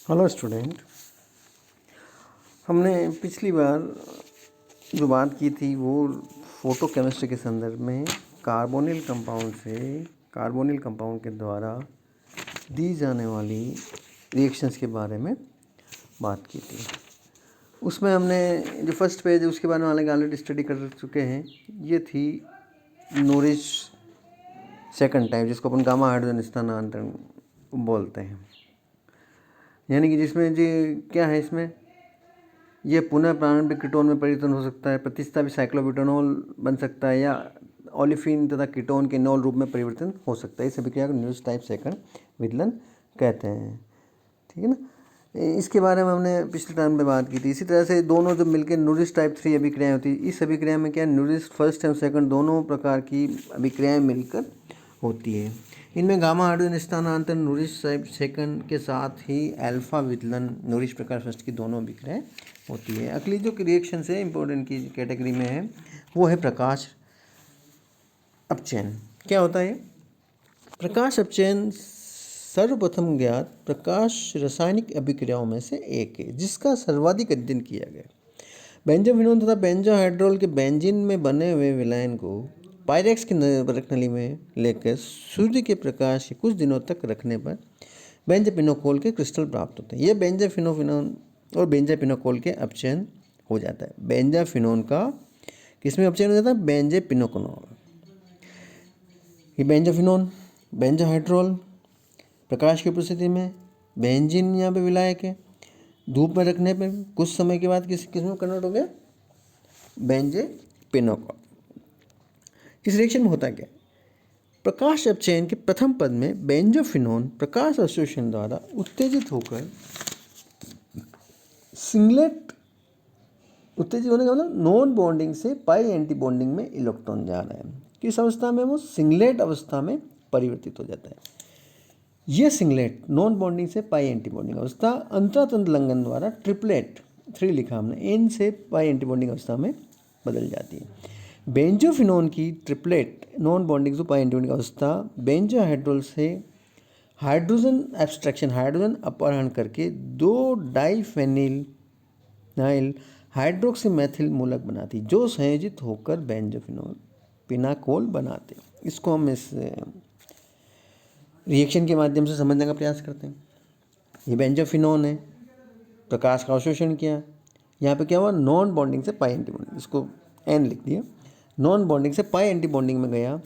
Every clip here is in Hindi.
Hello student. हमने पिछली बार जो बात की थी वो फोटो केमिस्ट्री के संदर्भ में कार्बोनिल कंपाउंड के द्वारा दी जाने वाली रिएक्शंस के बारे में बात की थी। उसमें हमने जो फर्स्ट पेज है उसके बारे में ऑलरेडी स्टडी कर चुके हैं। ये थी नूरिश सेकंड टाइप, जिसको अपन गामा हाइड्रोजन स्थानांतरण बोलते हैं। यानी कि जिसमें जी क्या है, इसमें ये पुनः प्रारंभिक कीटोन में परिवर्तन हो सकता है, प्रतिस्थापित साइक्लोब्यूटेनॉल बन सकता है या ओलिफिन तथा कीटोन के नॉल रूप में परिवर्तन हो सकता है। इस अभिक्रिया को न्यूज टाइप सेकंड विदलन कहते हैं। ठीक है ना। इसके बारे में हमने पिछले टाइम में बात की थी। इसी तरह से दोनों जब मिलकर नूरिश टाइप 3 अभिक्रियाएं होती है, इस अभिक्रिया में क्या नूरिश फर्स्ट एंड सेकंड दोनों प्रकार की अभिक्रियाएं मिलकर होती है। इनमें गामा हाइड्रोजन स्थानांतरण नूरिश टाइप सेकंड के साथ ही अल्फा विदलन नूरिश प्रकार फर्स्ट की दोनों अभिक्रियाएं होती है। अगली जो रिएक्शन है इंपॉर्टेंट की कैटेगरी में है वो है प्रकाश अपचयन। क्या होता है? प्रकाश अपचयन सर्वप्रथम ज्ञात प्रकाश रासायनिक अभिक्रियाओं में से एक है जिसका सर्वाधिक अध्ययन किया गया। बेंजोफिनोन तथा बेंजोहाइड्रोल के बेंजीन में बने हुए विलायन को पायरेक्स की परख नली में लेकर सूर्य के प्रकाश के कुछ दिनों तक रखने पर बेंजापिनोकोल के क्रिस्टल प्राप्त होते हैं। यह बेंजाफिनोन और बेंजापिनोकोल के अपचयन हो जाता है। बेंजाफिनोन का किसमें अपचयन हो जाता है? बेंजापिनोकोल। ये बेंजाफिनोन बेंजाहाइड्रोल प्रकाश की उपस्थिति में बेंजीन यहाँ पे विलायक है, धूप में रखने पर कुछ समय के बाद किस में कन्वर्ट हो गया? बेंजापिनोकोल। इस रिएक्शन में होता क्या? प्रकाश अपचयन के प्रथम पद में बेंजोफिनोन प्रकाश अवशोषण द्वारा उत्तेजित होकर सिंगलेट उत्तेजित होने का मतलब नॉन बॉन्डिंग से पाई एंटी बॉन्डिंग में इलेक्ट्रॉन जा रहा है। किस अवस्था में? वो सिंगलेट अवस्था में परिवर्तित हो जाता है। यह सिंगलेट नॉन बॉन्डिंग से पाई एंटी बॉन्डिंग अवस्था अंतरातंत्र लंघन द्वारा ट्रिपलेट 3 लिखा हमने, एन से पाई एंटी बॉन्डिंग अवस्था में बदल जाती है। बेंजोफिनोन की ट्रिपलेट नॉन बॉन्डिंग से पाई एंटी बॉन्डिंग अवस्था बेंजोहाइड्रोल से हाइड्रोजन एब्स्ट्रैक्शन हाइड्रोजन अपहरण करके 2 डाइफेनिल हाइड्रोक्सी मैथिल मूलक बनाती जो संयोजित होकर बेंजोफिनोल पिनाकोल बनाते। इसको हम इस रिएक्शन के माध्यम से समझने का प्रयास करते हैं। ये बेंजोफिनोन है, प्रकाश का अवशोषण किया, यहाँ पे क्या हुआ? नॉन बॉन्डिंग से पाई एंटी बॉन्डिंग, इसको एन लिख दिया। नॉन बॉन्डिंग से पाई एंटी बॉन्डिंग में गया,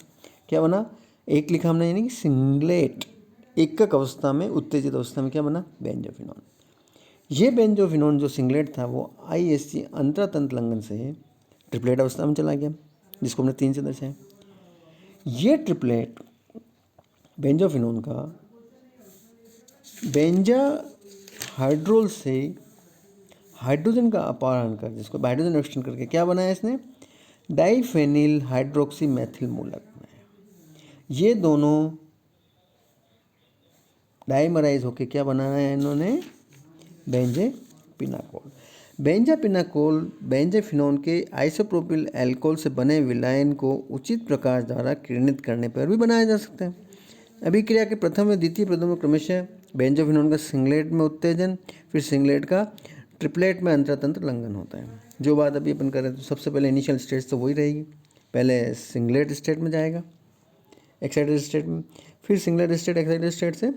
क्या बना? एक लिखा हमने, यानी कि सिंगलेट एकक अवस्था में उत्तेजित अवस्था में क्या बना? बेंजोफिनोन। ये बेंजोफिनोन जो सिंगलेट था वो ISC अंतरातंत्र लंघन से ट्रिपलेट अवस्था में चला गया, जिसको हमने 3 से दर्शाया। ये ट्रिपलेट बेंजोफिनोन का बेंजाहाइड्रोल से हाइड्रोजन का अपहरण कर, जिसको हाइड्रोजन रिएक्शन करके क्या बनाया इसने? डाइफेनिल हाइड्रोक्सी मैथिल मूलक बनाया। ये दोनों डाइमराइज होके क्या बनाना है इन्होंने? बेंजापिनाकोल। बेंजापिनाकोल बेंजाफिनोन के आइसोप्रोपिल अल्कोहल से बने विलायन को उचित प्रकाश द्वारा किरणित करने पर भी बनाया जा सकता है। अभिक्रिया के प्रथम व द्वितीय पदों में क्रमशः बेंजोफिनोन का सिंगलेट में उत्तेजन, फिर सिंगलेट का ट्रिपलेट में अंतरातंत्र लंघन होता है। जो बात अभी अपन करें तो सबसे पहले इनिशियल स्टेज तो वही रहेगी। पहले सिंगलेट स्टेट में जाएगा एक्साइटेड स्टेट में, फिर सिंगलेट स्टेट एक्साइटेड स्टेट से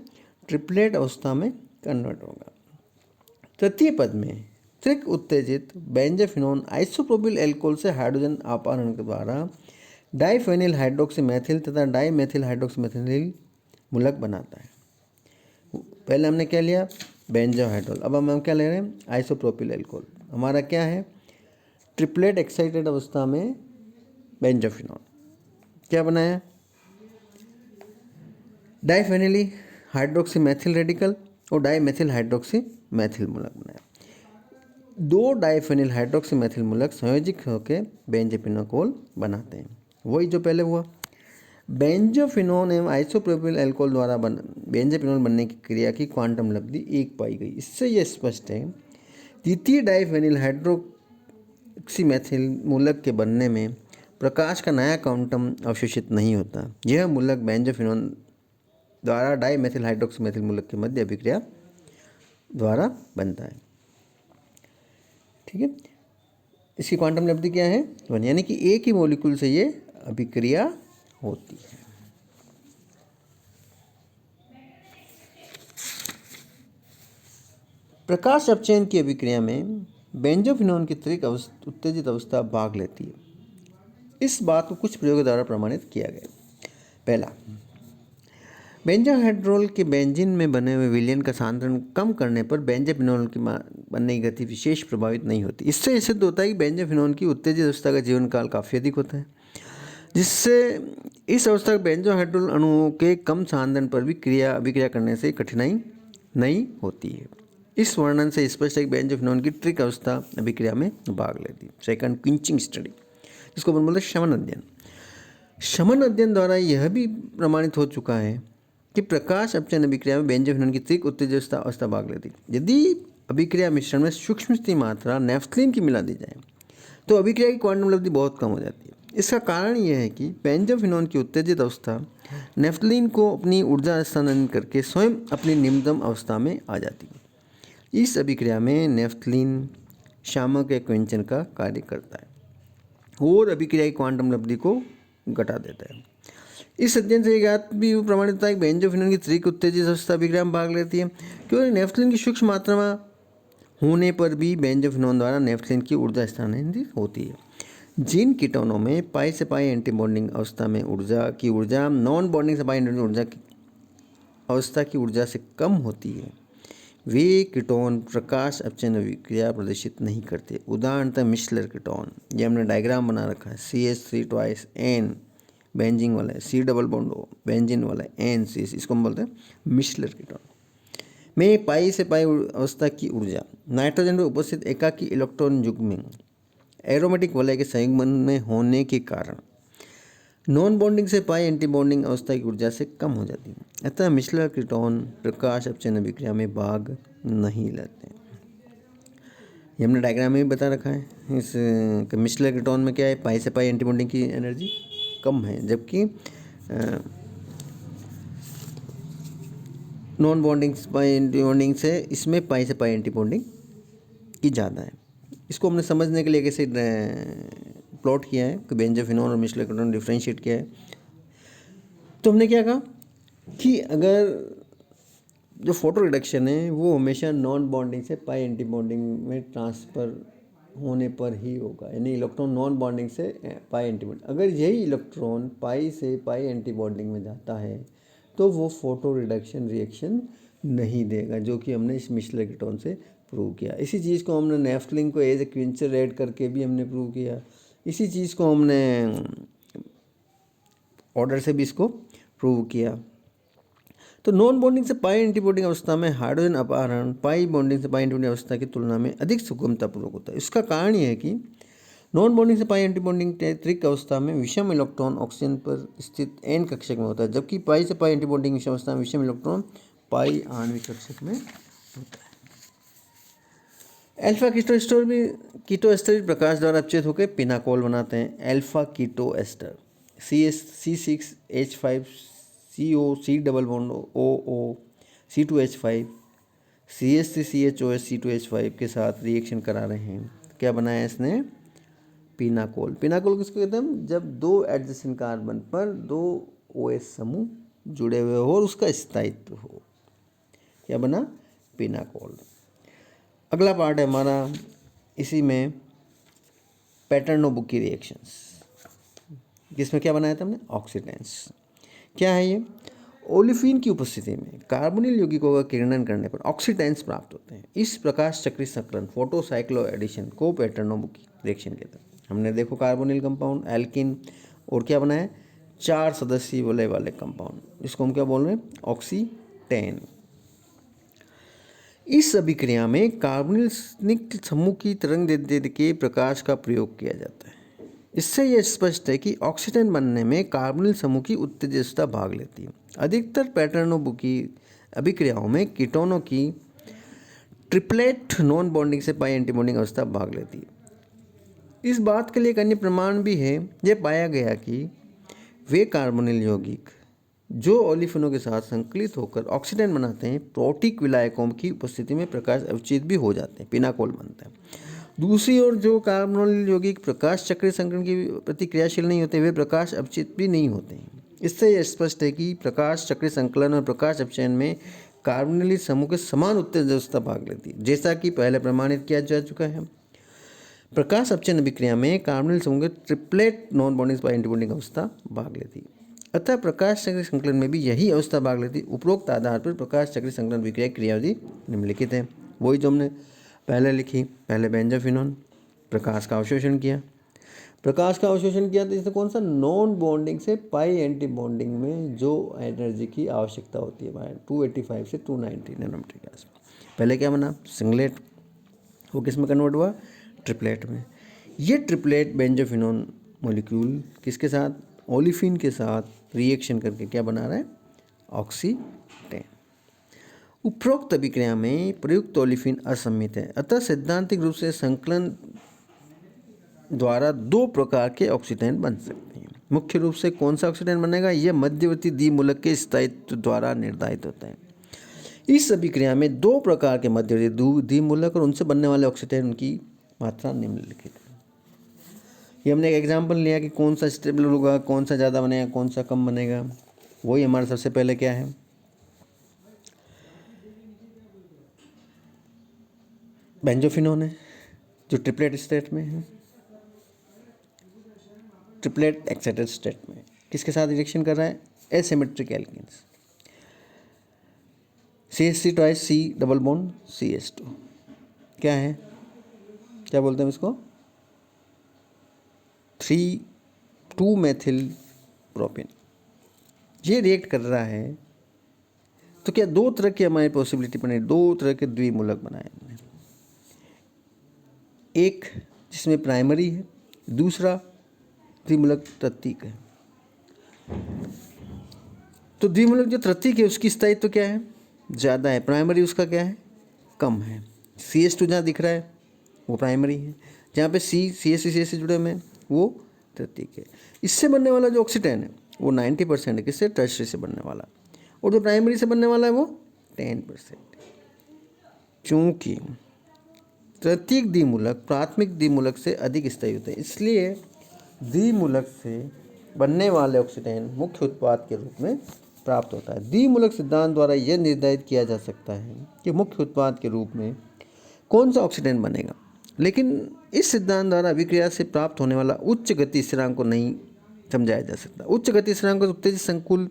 ट्रिपलेट अवस्था में कन्वर्ट होगा। तृतीय पद में त्रिक उत्तेजित बेंजाफिनोन आइसोप्रोपिल अल्कोहल से हाइड्रोजन अपहरण के द्वारा डाइफेनिल हाइड्रोक्सी मैथिल तथा डाइमेथिल हाइड्रोक्सी मैथिल मूलक बनाता है। पहले हमने क्या लिया? बेंजोहाइड्रोल। अब हम क्या ले रहे हैं? Isopropyl alcohol. हमारा क्या है? ट्रिपलेट एक्साइटेड अवस्था में बेंजोफिनोन क्या बनाया? डाइफेनिली हाइड्रोक्सी मैथिल रेडिकल और डाइमेथिल हाइड्रोक्सी मैथिल मूलक बनाया। 2 डाइफेनिल हाइड्रोक्सी मैथिल मूलक संयोजित होकर बेंजापिनोकोल बनाते हैं। वही जो पहले हुआ। बेंजोफिनोन एवं आइसोप्रोपिल अल्कोहल द्वारा बेंजापिनोल बनने की क्रिया की क्वांटम लब्धि 1 पाई गई। इससे यह स्पष्ट है द्वितीय डाइफेनिल हाइड्रोक्सी मैथिल मूलक के बनने में प्रकाश का नया क्वांटम अवशोषित नहीं होता। यह मूलक बेंजोफिनोन द्वारा डाइमेथिल हाइड्रोक्सी मैथिल मूलक के मध्य अभिक्रिया द्वारा बनता है। ठीक है, इसकी क्वांटम लब्धि क्या है 1, यानी कि एक ही मॉलिक्यूल से ये अभिक्रिया होती है। प्रकाश अपचयन की अभिक्रिया में बेंजोफिनोन की त्वरित उत्तेजित अवस्था भाग लेती है। इस बात को कुछ प्रयोगों द्वारा प्रमाणित किया गया। पहला, बेंजोहाइड्रोल के बेंजीन में बने हुए विलयन का सांद्रण कम करने पर बेंजोफिनोन की बनने की गति विशेष प्रभावित नहीं होती। इससे सिद्ध होता है कि बेंजोफिनोन की उत्तेजित अवस्था का जीवन काल काफ़ी अधिक होता है, जिससे इस अवस्था बेंजोहाइड्रोल अणुओं के कम सांद्रण पर भी अभिक्रिया करने से कठिनाई नहीं होती है। इस वर्णन से स्पष्ट है कि बेंजोफिनोन की त्वरित अवस्था अभिक्रिया में भाग लेती है। सेकंड, क्विंचिंग स्टडी, जिसको अपन बोलते हैं शमन अध्ययन। शमन अध्ययन द्वारा यह भी प्रमाणित हो चुका है कि प्रकाश अपचयन अभिक्रिया में बेंजोफिनोन की त्वरित उत्तेजित अवस्था भाग लेती है। यदि अभिक्रिया मिश्रण में सूक्ष्म मात्रा नेफ्थलीन की मिला दी जाए तो अभिक्रिया की क्वांटम लब्धि बहुत कम हो जाती है। इसका कारण यह है कि बेंजोफिनोन की उत्तेजित अवस्था नेफ्थलीन को अपनी ऊर्जा स्थानांतरित करके स्वयं अपनी निम्नतम अवस्था में आ जाती है। इस अभिक्रिया में नेफ्थलीन शामक या क्विंचन का कार्य करता है और अभिक्रिया की क्वांटम लब्धि को घटा देता है। इस अध्ययन से ज्ञात भी प्रमाणित होता है कि बेंजोफिनोन की त्वरित उत्तेजित अवस्था अभिक्रिया में भाग लेती है, क्योंकि नेफ्थलीन की सूक्ष्म मात्रा होने पर भी बेंजोफिनोन द्वारा नेफ्थलीन की ऊर्जा स्थानांतरित होती है। जिन कीटोनों में पाई से पाई एंटी बॉन्डिंग अवस्था में ऊर्जा नॉन बॉन्डिंग से पाई अवस्था की ऊर्जा से कम होती है, वे कीटोन प्रकाश अपचयन अभिक्रिया प्रदर्शित नहीं करते। उदाहरणतः मिशलर कीटोन, ये हमने डायग्राम बना रखा है, CH3 ट्वाइस N बेंजीन वाला है, C double bond O benzene वाला है, NCC, इसको हम बोलते हैं मिशलर कीटोन में पाई से पाई अवस्था की ऊर्जा नाइट्रोजन में उपस्थित एकाकी इलेक्ट्रॉन युग्म एरोमेटिक वलय के संयुग्मन में होने के कारण नॉन बॉन्डिंग से पाई एंटी बॉन्डिंग अवस्था की ऊर्जा से कम हो जाती है। अतः मिशलर कीटोन प्रकाश अपचयन अभिक्रिया में भाग नहीं लेते। ये हमने डायग्राम में भी बता रखा है। इस मिशलर कीटोन में क्या है, पाई से पाई एंटी बॉन्डिंग की एनर्जी कम है, जबकि नॉन बॉन्डिंग पाई एंटी बॉन्डिंग से इसमें पाई से पाई एंटी बॉन्डिंग की ज़्यादा है। इसको हमने समझने के लिए कैसे प्लॉट किया है कि बेंजोफिनोन और मिशलर कीटोन डिफ्रेंशिएट किया है। तो हमने क्या कहा कि अगर जो फोटो रिडक्शन है वो हमेशा नॉन बॉन्डिंग से पाई एंटी बॉन्डिंग में ट्रांसफ़र होने पर ही होगा, यानी इलेक्ट्रॉन नॉन बॉन्डिंग से पाई एंटी बॉन्डिंग। अगर यही इलेक्ट्रॉन पाई से पाई एंटी बॉन्डिंग में जाता है तो वो फोटो रिडक्शन रिएक्शन नहीं देगा, जो कि हमने इस मिशलर कीटोन से प्रूव किया। इसी चीज़ को हमने नेफ्थलीन को एज ए क्विंचर ऐड करके भी हमने प्रूव किया। इसी चीज़ को हमने ऑर्डर से भी इसको प्रूव किया। तो नॉन बॉन्डिंग से पाई एंटी बॉन्डिंग अवस्था में हाइड्रोजन अपहरण पाई बॉन्डिंग से पाई एंटी बॉन्डिंग अवस्था की तुलना में अधिक सुगमतापूर्वक होता है। इसका कारण यह है कि नॉन बॉन्डिंग से पाई एंटी बॉन्डिंग त्वरित अवस्था में विषम इलेक्ट्रॉन ऑक्सीजन पर स्थित N कक्षक में होता है, जबकि पाई से पाई एंटी बॉन्डिंग विषम अवस्था में विषम इलेक्ट्रॉन पाई आणविक कक्षक में होता है। अल्फा कीटो एस्टर प्रकाश द्वारा अपचयित होकर पिनाकोल बनाते हैं। Alpha keto ester C6H5CO C double bond OO C2H5 CH3CHOS C2H5 के साथ रिएक्शन करा रहे हैं। क्या बनाया इसने, पिनाकोल। पिनाकोल किसको कहते हैं, जब दो एडजेसेंट कार्बन पर दो OH समूह जुड़े हुए हो और उसका स्थायित्व हो, क्या बना, पिनाकोल। अगला पार्ट है हमारा इसी में पैटर्नो-बुकी रिएक्शंस, जिसमें क्या बनाया था हमने, ऑक्सीडेंस। क्या है ये, ओलिफिन की उपस्थिति में कार्बोनिल यौगिकों का किरणन करने पर ऑक्सीडेंस प्राप्त होते हैं। इस प्रकाश चक्री संकलन फोटोसाइक्लो एडिशन को पैटर्नो-बुकी रिएक्शन कहते हैं। हमने देखो कार्बोनिल कंपाउंड, एल्किन और क्या बनाया, 4 सदस्यीय वलय वाले कंपाउंड, इसको हम क्या बोल रहे हैं, ऑक्सीटेन। इस अभिक्रिया में कार्बोनिल स्निग्ध समूह की तरंग दैर्ध्य के प्रकाश का प्रयोग किया जाता है। इससे यह स्पष्ट है कि ऑक्सीजन बनने में कार्बोनिल समूह की उत्तेजकता भाग लेती है। अधिकतर पैटर्नो-बुकी अभिक्रियाओं में कीटोनों की ट्रिपलेट नॉन बॉन्डिंग से पाई एंटी बॉन्डिंग अवस्था भाग लेती है। इस बात के लिए एक अन्य प्रमाण भी है। यह पाया गया कि वे कार्बोनिल यौगिक जो ओलिफिनों के साथ संकलित होकर ऑक्सीडेंट बनाते हैं, प्रोटीक विलायकों की उपस्थिति में प्रकाश अवचित भी हो जाते हैं, पिनाकोल बनता है। दूसरी ओर जो कार्बोनिल यौगिक प्रकाश चक्रीय संकरण की प्रति क्रियाशील नहीं होते, वे प्रकाश अवचित भी नहीं होते हैं। इससे यह स्पष्ट है कि प्रकाश चक्रीय संकलन और प्रकाश अपचयन में कार्बोनिल समूह के समान उत्तेजक अवस्था भाग लेती है, जैसा कि पहले प्रमाणित किया जा चुका है। प्रकाश अपचयन अभिक्रिया में कार्बोनिल समूह के triplet non bonding by antibonding अवस्था भाग लेती है। अतः प्रकाश चक्रीय संकलन में भी यही अवस्था भाग लेती है। उपरोक्त आधार पर प्रकाश चक्रीय संकलन विक्रिया क्रियाविधि निम्नलिखित है। वही जो हमने पहले लिखी, पहले बेंजोफिनोन प्रकाश का अवशोषण किया। प्रकाश का अवशोषण किया तो इससे कौन सा, नॉन बॉन्डिंग से पाई एंटी बॉन्डिंग में जो एनर्जी की आवश्यकता होती है भाई 285 से 290 नैनोमीटर के आसपास। पहले क्या बना, सिंगलेट, वो किस में कन्वर्ट हुआ, ट्रिपलेट में। ये ट्रिपलेट बेंजोफिनोन मॉलिक्यूल किसके साथ, ओलिफिन के साथ रिएक्शन करके क्या बना रहा है, ऑक्सीडेन। उपरोक्त अभिक्रिया में प्रयुक्त ओलिफिन असम्मित है, अतः सैद्धांतिक रूप से संकलन द्वारा दो प्रकार के ऑक्सीडेन बन सकते हैं। मुख्य रूप से कौन सा ऑक्सीडेन बनेगा, यह मध्यवर्ती द्विमूलक के स्थायित्व द्वारा निर्धारित होता है। इस अभिक्रिया में दो प्रकार के मध्यवर्ती द्विमूलक और उनसे बनने वाले ऑक्सीडेन की मात्रा निम्नलिखित है। ये हमने एक एग्जाम्पल लिया कि कौन सा स्टेबल होगा, कौन सा ज़्यादा बनेगा, कौन सा कम बनेगा। वही हमारा सबसे पहले क्या है, बेंजोफिनोन है जो ट्रिपलेट स्टेट में है, ट्रिपलेट एक्साइटेड स्टेट में। किसके साथ रिएक्शन कर रहा है, asymmetric alkenes, CH3 twice C double bond CH2, क्या है, क्या बोलते हैं इसको, 3,2 मेथिल प्रोपेन। ये रिएक्ट कर रहा है तो क्या दो तरह की हमारी पॉसिबिलिटी बनी, दो तरह के द्विमूलक बनाए हमने, एक जिसमें प्राइमरी है, दूसरा द्विमूलक तृतीयक है। तो द्विमूलक जो तृतीयक है उसकी स्थायित्व तो क्या है, ज़्यादा है, प्राइमरी उसका क्या है, कम है। CH2 जहाँ दिख रहा है वो प्राइमरी है, जहाँ पे CH से जुड़े हुए हैं वो तृतीयक है। इससे बनने वाला जो ऑक्सीडेन है वो 90% है, किससे, टर्शरी से बनने वाला, और जो प्राइमरी से बनने वाला है वो 10%। चूँकि तृतीयक द्विमूलक प्राथमिक द्विमूलक से अधिक स्थायी होते हैं, इसलिए द्विमूलक से बनने वाले ऑक्सीडेन मुख्य उत्पाद के रूप में प्राप्त होता है। द्विमूलक सिद्धांत द्वारा यह निर्धारित किया जा सकता है कि मुख्य उत्पाद के रूप में कौन सा ऑक्सीडेन बनेगा, लेकिन इस सिद्धांत द्वारा अभिक्रिया से प्राप्त होने वाला उच्च गति स्थिरांक को नहीं समझाया जा सकता। उच्च गति स्थिरांक को उत्तेजित संकुल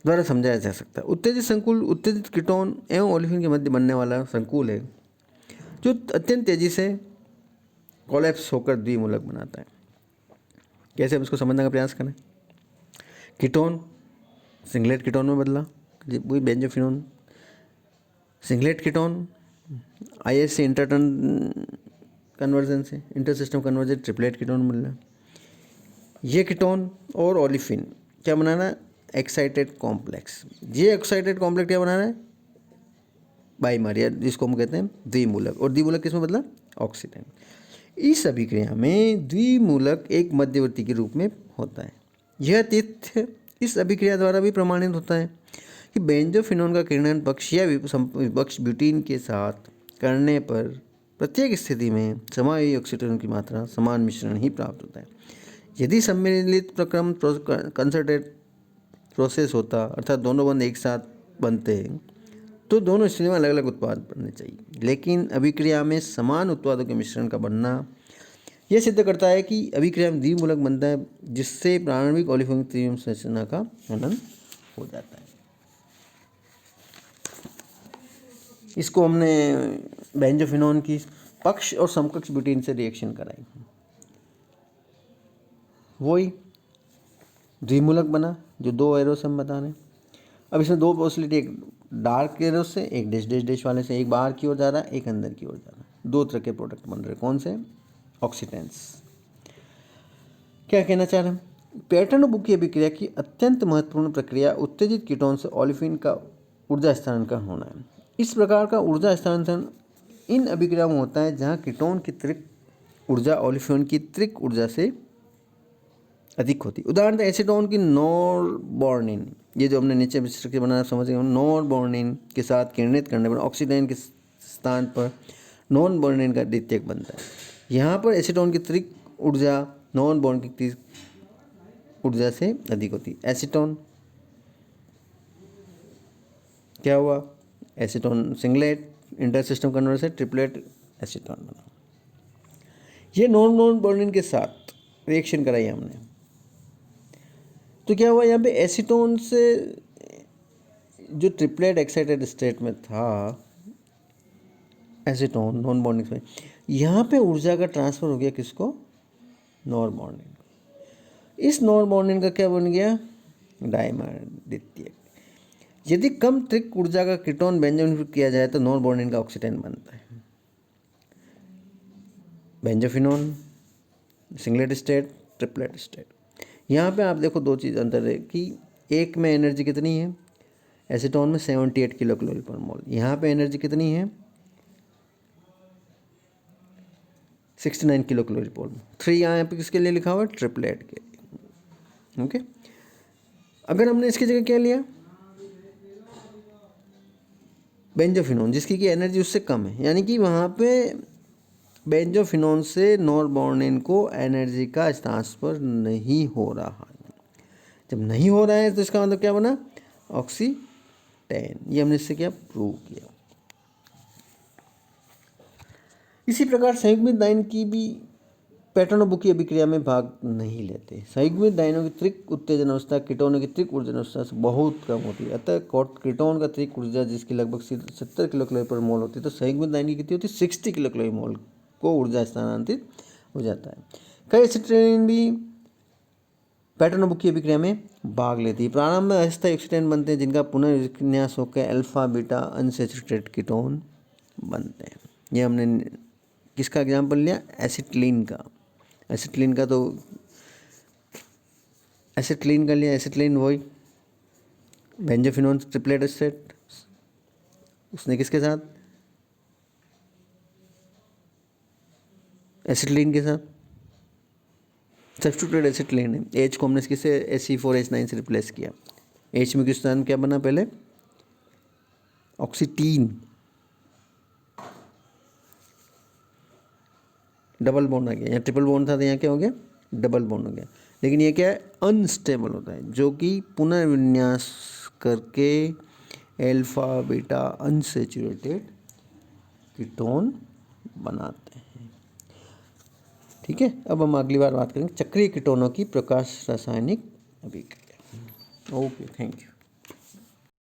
द्वारा समझाया जा सकता है। उत्तेजित संकुल उत्तेजित कीटोन एवं ओलिफिन के मध्य बनने वाला संकुल है जो अत्यंत तेजी से कोलैप्स होकर द्विमूलक बनाता है। कैसे हम इसको समझने का प्रयास करें, कीटोन सिंगलेट कीटोन में बदला, वही बेंजोफिनोन, सिंगलेट कीटोन IS से इंटरटर्न कन्वर्जन से inter system conversion triplet ketone मिलना। ये कीटोन और ओलिफिन क्या बनाना है, एक्साइटेड कॉम्प्लेक्स। ये एक्साइटेड कॉम्प्लेक्स क्या बनाना है, बाइमर, या जिसको हम कहते हैं द्विमूलक, और द्विमूलक किसमें बदला, ऑक्सीडेन। इस अभिक्रिया में द्विमूलक एक मध्यवर्ती के रूप में होता है। यह तथ्य इस अभिक्रिया द्वारा भी प्रमाणित होता है कि बेंजोफिनोन का किरणन पक्ष या विपक्ष ब्यूटीन के साथ करने पर प्रत्येक स्थिति में समाई ऑक्सीजन की मात्रा समान मिश्रण ही प्राप्त होता है। यदि सम्मिलित प्रक्रम कंसर्टेड प्रोसेस होता, अर्थात दोनों बंद एक साथ बनते हैं, तो दोनों स्थितियों में अलग अलग उत्पाद बनने चाहिए। लेकिन अभिक्रिया में समान उत्पादों के मिश्रण का बनना यह सिद्ध करता है कि अभिक्रिया में द्विमूलक बनता है, जिससे प्रारंभिक ओलिफिन संरचना का वर्णन हो जाता है। इसको हमने बेंजोफिनोन की पक्ष और समकक्ष ब्यूटीन से रिएक्शन कराई, वही द्विमूलक बना जो दो एरो से हम बता रहे हैं। अब इसमें दो पॉसिबिलिटी, एक डार्क एरो से, एक डैश डैश डैश वाले से, एक बाहर की ओर जा रहा है, एक अंदर की ओर जा रहा है। दो तरह के प्रोडक्ट बन रहे, कौन से, ऑक्सीडेंस। क्या कहना चाह रहे हैं, पैटर्न बुक की अभिक्रिया की अत्यंत महत्वपूर्ण प्रक्रिया उत्तेजित कीटोन से ओलिफिन का ऊर्जा स्थानांतरण होना है। इस प्रकार का ऊर्जा स्थानांतरण इन अभिक्रियाओं में होता है जहाँ कीटोन की त्रिक ऊर्जा ओलिफिन की त्रिक ऊर्जा से अधिक होती। उदाहरण एसीटोन की नॉरबोर्निन, ये जो हमने नीचे स्ट्रक्चर बनाना समझ गए, नॉरबोर्निन के साथ किरणित करने पर ऑक्सीडाइन के स्थान पर नॉन बोर्निन का द्वितीयक बनता है। यहाँ पर एसीटोन की अतिरिक्त ऊर्जा नॉन बोर्न की ऊर्जा से अधिक होती है। एसीटोन क्या हुआ, acetone singlet inter system converter से ट्रिपलेट एसीटोन बना। ये नॉन बोर्निन के साथ रिएक्शन कराई हमने, तो क्या हुआ, यहाँ पे एसीटोन से जो ट्रिपलेट एक्साइटेड स्टेट में था एसीटोन नॉन बॉन्डिंग में, यहाँ पे ऊर्जा का ट्रांसफर हो गया किसको, नॉन बॉन्डिंग। इस नॉन बॉन्डिंग का क्या बन गया, डाइमर द्वितीयक। यदि कम त्रिक ऊर्जा का कीटोन बेंजोफिन किया जाए तो नॉन बॉन्डिंग का ऑक्सीडेंट बनता है। Benzophenone singlet state, triplet state. यहाँ पे आप देखो दो चीज़ अंतर है कि एक में एनर्जी कितनी है, एसीटोन में 78 किलो कैलोरी पर मोल, यहाँ पे एनर्जी कितनी है 69 किलो कैलोरी पर मोल। 3 यहाँ पे किसके लिए लिखा हुआ है, ट्रिपलेट के लिए। ओके, अगर हमने इसकी जगह क्या लिया, बेंजोफिनोन, जिसकी की एनर्जी उससे कम है, यानी कि वहाँ पे बेंजोफिनोन से नॉरबोर्निन को एनर्जी का ट्रांसफर नहीं हो रहा है। जब नहीं हो रहा है तो इसका मतलब क्या बना, ऑक्सीटेन। ये हमने इससे क्या प्रूव किया। इसी प्रकार संयुग्मित डायन की भी पैटर्नोबुकी अभिक्रिया में भाग नहीं लेते। संयुग्मित डायनों की त्रिक उत्तेजन अवस्था कीटोनों की त्रिक ऊर्जा अवस्था से बहुत कम होती है। अतः कीटोन का त्रिक ऊर्जा जिसकी लगभग 70 किलो कैलोरी पर मोल होती है, तो संयुग्मित डायन की कितनी होती है, 60 किलो कैलोरी मोल को ऊर्जा स्थानांतरित हो जाता है। कई एसिटिलीन भी पैटर्नोबुकी अभिक्रिया में भाग लेती है। प्रारंभ में अस्थायी ऑक्सीडेंट बनते हैं जिनका पुनर्विन्यास होकर अल्फा बीटा अनसैचुरेटेड कीटोन बनते हैं। ये हमने किसका एग्जाम्पल लिया, एसिटिलीन का। एसिटिलीन का तो एसिटिलीन का लिया, एसिटिलीन वही बेंजोफिनोन ट्रिपलेट स्टेट, उसने किसके साथ, एसिटिलीन के साथ सब्स्टिट्यूटेड एसिटिलीन है। एच को हमने किससे Ac4H9 से रिप्लेस किया। एच में किस स्थान क्या बना, पहले ऑक्सीटीन, डबल बॉन्ड आ गया, यहाँ ट्रिपल बॉन्ड था तो यहाँ क्या हो गया, डबल बॉन्ड हो गया। लेकिन ये क्या है, अनस्टेबल होता है, जो कि पुनर्विन्यास करके अल्फा बीटा अनसैचुरेटेड कीटोन बनाते हैं। ठीक है, अब हम अगली बार बात करेंगे चक्रीय कीटोनों की प्रकाश रासायनिक अभिक्रिया। Okay, thank you.